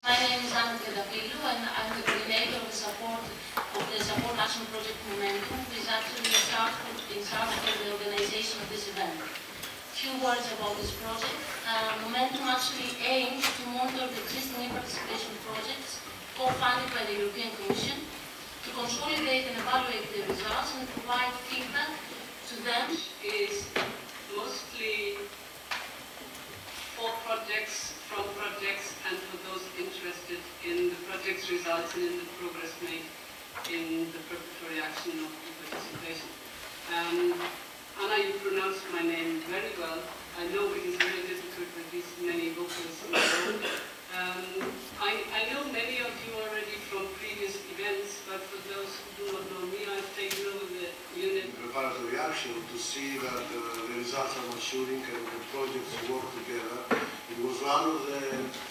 My name is Anna Tredapilou and I'm the coordinator of the Support Action Project Momentum, which is actually in charge of the organization of this event. Few words about this project. Momentum actually aims to monitor the existing eParticipation projects co-funded by the European Commission, to consolidate and evaluate the results and provide feedback to them. Is mostly for projects, from projects, and for those interested in the project's results and in the progress made in the preparatory action of eParticipation. Anna, you pronounced my name very well. I know it is very difficult with these many vocals in the room. I know many of you already from previous events, but for those who do not know me, I've taken over the unit. Preparatory Action to see that the results are maturing and the projects work together. It was one of the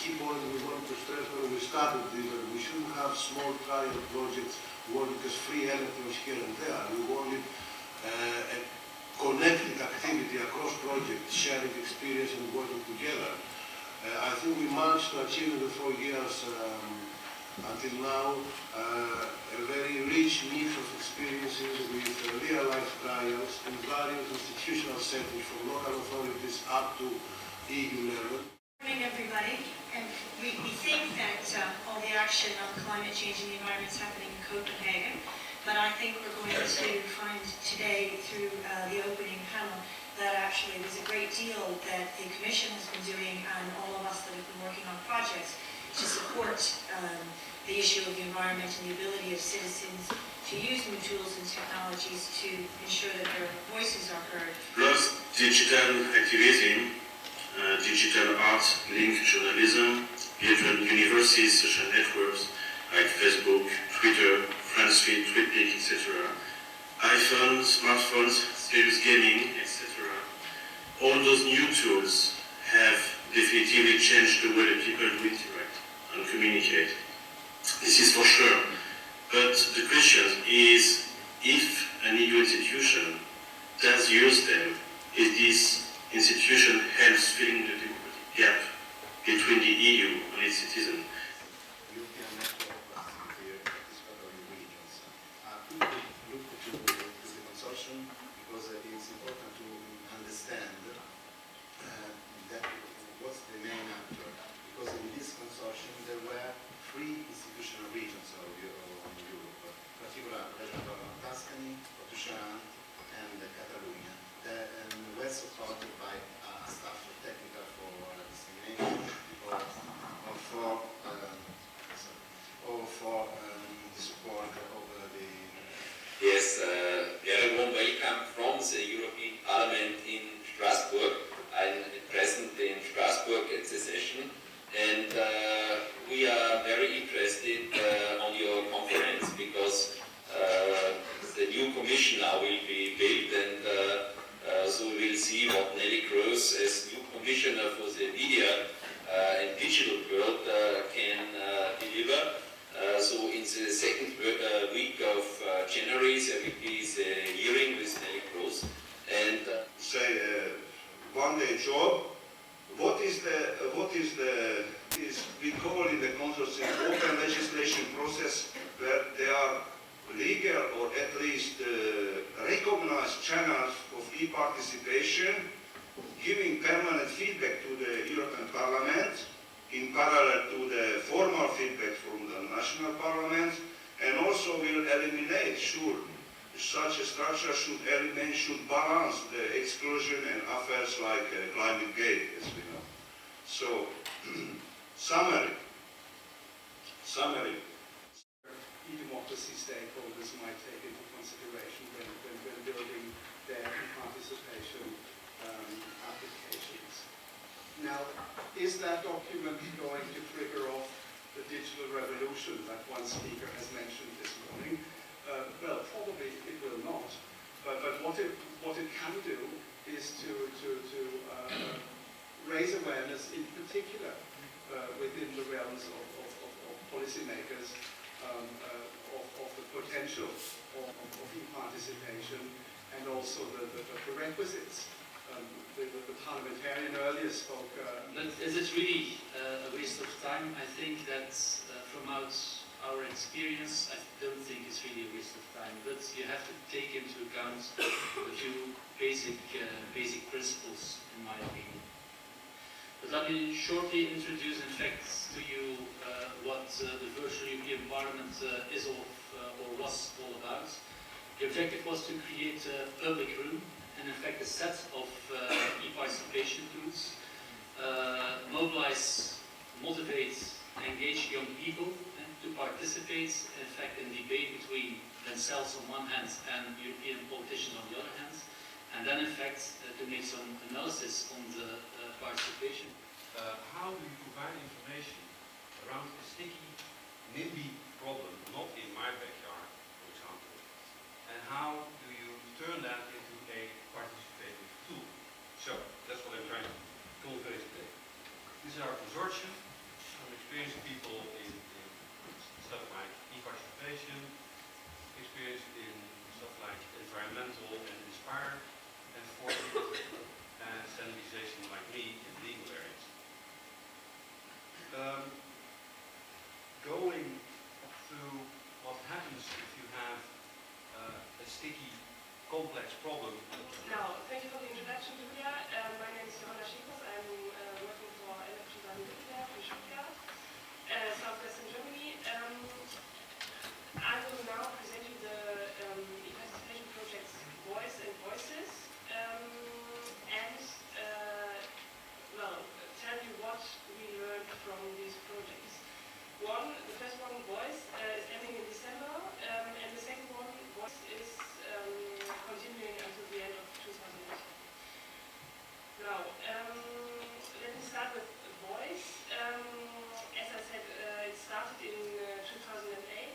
key points we wanted to stress when we started this, that we shouldn't have small trial projects working as free electrons here and there. We wanted a connected activity across projects, sharing experience and working together. I think we managed to achieve in the 4 years until now a very rich mix of experiences with real-life trials in various institutional settings, from local authorities up to EU level. Good morning, everybody. And we think that all the action on climate change and the environment is happening in Copenhagen, but I think we're going to find today through the opening panel that actually there's a great deal that the Commission has been doing, and all of us that have been working on projects to support the issue of the environment and the ability of citizens to use new tools and technologies to ensure that their voices are heard. Plus digital activism, digital art, link journalism, virtual universes, social networks like Facebook, Twitter, FriendsFeed, TweetPic, etc. iPhones, smartphones, serious gaming, etc. All those new tools have definitively changed the way that people interact and communicate. This is for sure. But the question is, if an EU institution does use them, if this institution helps filling the democratic gap between the EU and its citizens. European network of participatory regions. Look to the consortium because it's important to understand that what's the main actor. Because in this consortium there were 3 institutional regions of Europe, in particular region of Tuscany, Portugal, and Catalonia, that were supported by a staff technical for dissemination or for the support of the... Yes, very warm welcome from the European Parliament in Strasbourg. I'm present in Strasbourg at the session, and we are very interested on your conference because the new commission now will be built, and so we will see what Nelly Kroes as new commissioner for the media and digital world can deliver. So in the second week of January there will be the hearing with Nelly Kroes, and say one-day job. What is we call in the consortium open legislation process, where there are legal or at least recognized channels of e-participation, giving permanent feedback to the European Parliament in parallel to the formal feedback from the national parliaments, and also will eliminate, sure, such a structure should eliminate, should balance the exclusion and affairs like climate gate, as we know. So, summary. E-democracy stakeholders might take into consideration when building their e-participation applications. Now, is that document going to trigger off the digital revolution that one speaker has mentioned this morning? Well, probably it will not. But what it can do is to raise awareness, in particular, within the realms of policymakers, of the potential of e-participation, and also the prerequisites the parliamentarian earlier spoke. But is it really a waste of time? I think that from our experience, I don't think it's really a waste of time. But you have to take into account a few basic principles, in my opinion. But let me shortly introduce, in fact, to you what the virtual European Parliament is or was all about. The objective was to create a public room and, in fact, a set of e-participation tools, mobilize, motivate, engage young people to participate, in fact, in debate between themselves on one hand and European politicians on the other hand, and then, in fact, to make some analysis on the participation. How do you provide information around a sticky NIMBY problem, not in my backyard, for example, and how do you turn that into a participative tool? So, that's what I'm trying to convey today. This is our consortium, some experienced people in stuff like eParticipation, experienced in stuff like environmental and inspire, and for standardization like me in legal areas. Going through what happens if you have a sticky, complex problem. Now, thank you for the introduction, Julia. My name is Johanna Schiepers. I'm working for Energy Nuclear in Stuttgart, southwestern Germany. I will now present you the e-participation projects Voice and Voices, and well, tell you what we learned from these projects. The first one, Voice, is ending in December, and the second one, Voice, is continuing until the end of 2018. Now, let me start with Voice. As I said, it started in 2008,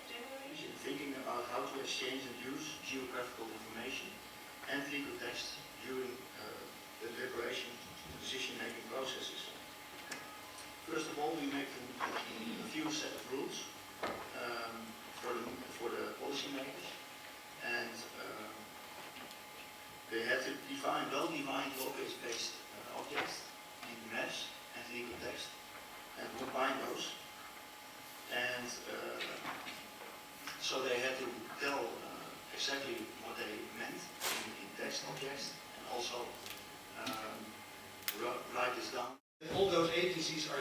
January. Thinking about how to exchange and use geographical information and legal text during the deliberation and decision-making processes. First of all, we make a few set of rules for the policymakers, and they had to define well-defined law-based objects in maps and legal text, and combine those. And so they had to tell exactly what they meant in text objects, and also write this down. All those agencies are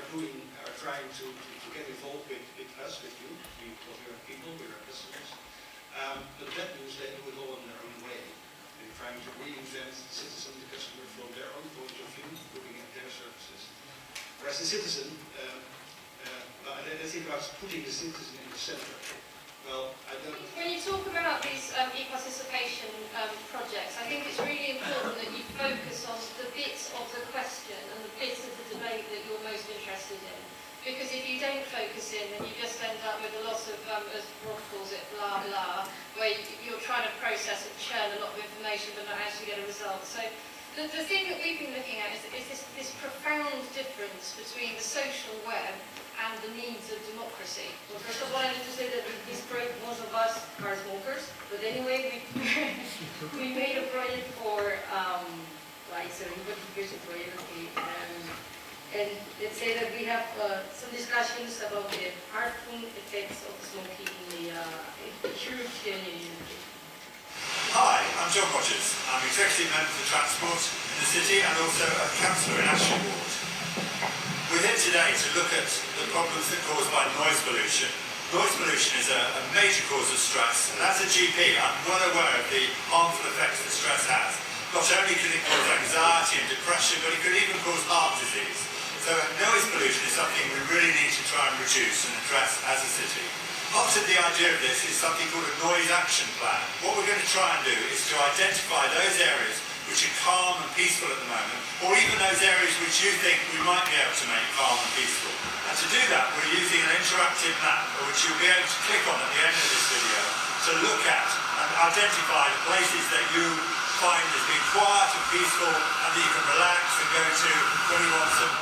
trying to get involved with us, with you, because we are people, we are customers. But that means they do it all in their own way. They're trying to reinvent the citizen, the customer, from their own point of view, looking at their services. Whereas the citizen, let's think about putting the citizen in the center. Well, I don't. When you talk about these e-participation projects, I think it's really important that you focus on the bits of the question and the bits of the debate that you're most interested in. Because if you don't focus in, then you just end up with a lot of, as Rob calls it, blah blah, where you're trying to process and churn a lot of information but not actually get a result. So the thing that we've been looking at is this profound difference between the social web and the needs of democracy. Well, first of all, I need to say that this project, most of us are smokers, but anyway, we made a project for, it's an eParticipation project, and let's say that we have some discussions about the harmful effects of smoking in the huge community. Hi, I'm John Rogers. I'm Executive Member for Transport in the City and also a Councillor in Ashton Ward. We're here today to look at the problems that are caused by noise pollution. Noise pollution is a major cause of stress, and as a GP, I'm well aware of the harmful effects that stress has. Not only can it cause anxiety and depression, but it could even cause heart disease. So noise pollution is something we really need to try and reduce and address as a city. Part of the idea of this is something called a noise action plan. What we're going to try and do is to identify those areas which are calm and peaceful at the moment, or even those areas which you think we might be able to make calm and peaceful. And to do that, we're using an interactive map, which you'll be able to click on at the end of this video, to look at and identify the places that you find as being quiet and peaceful, and that you can relax and go to when you want some.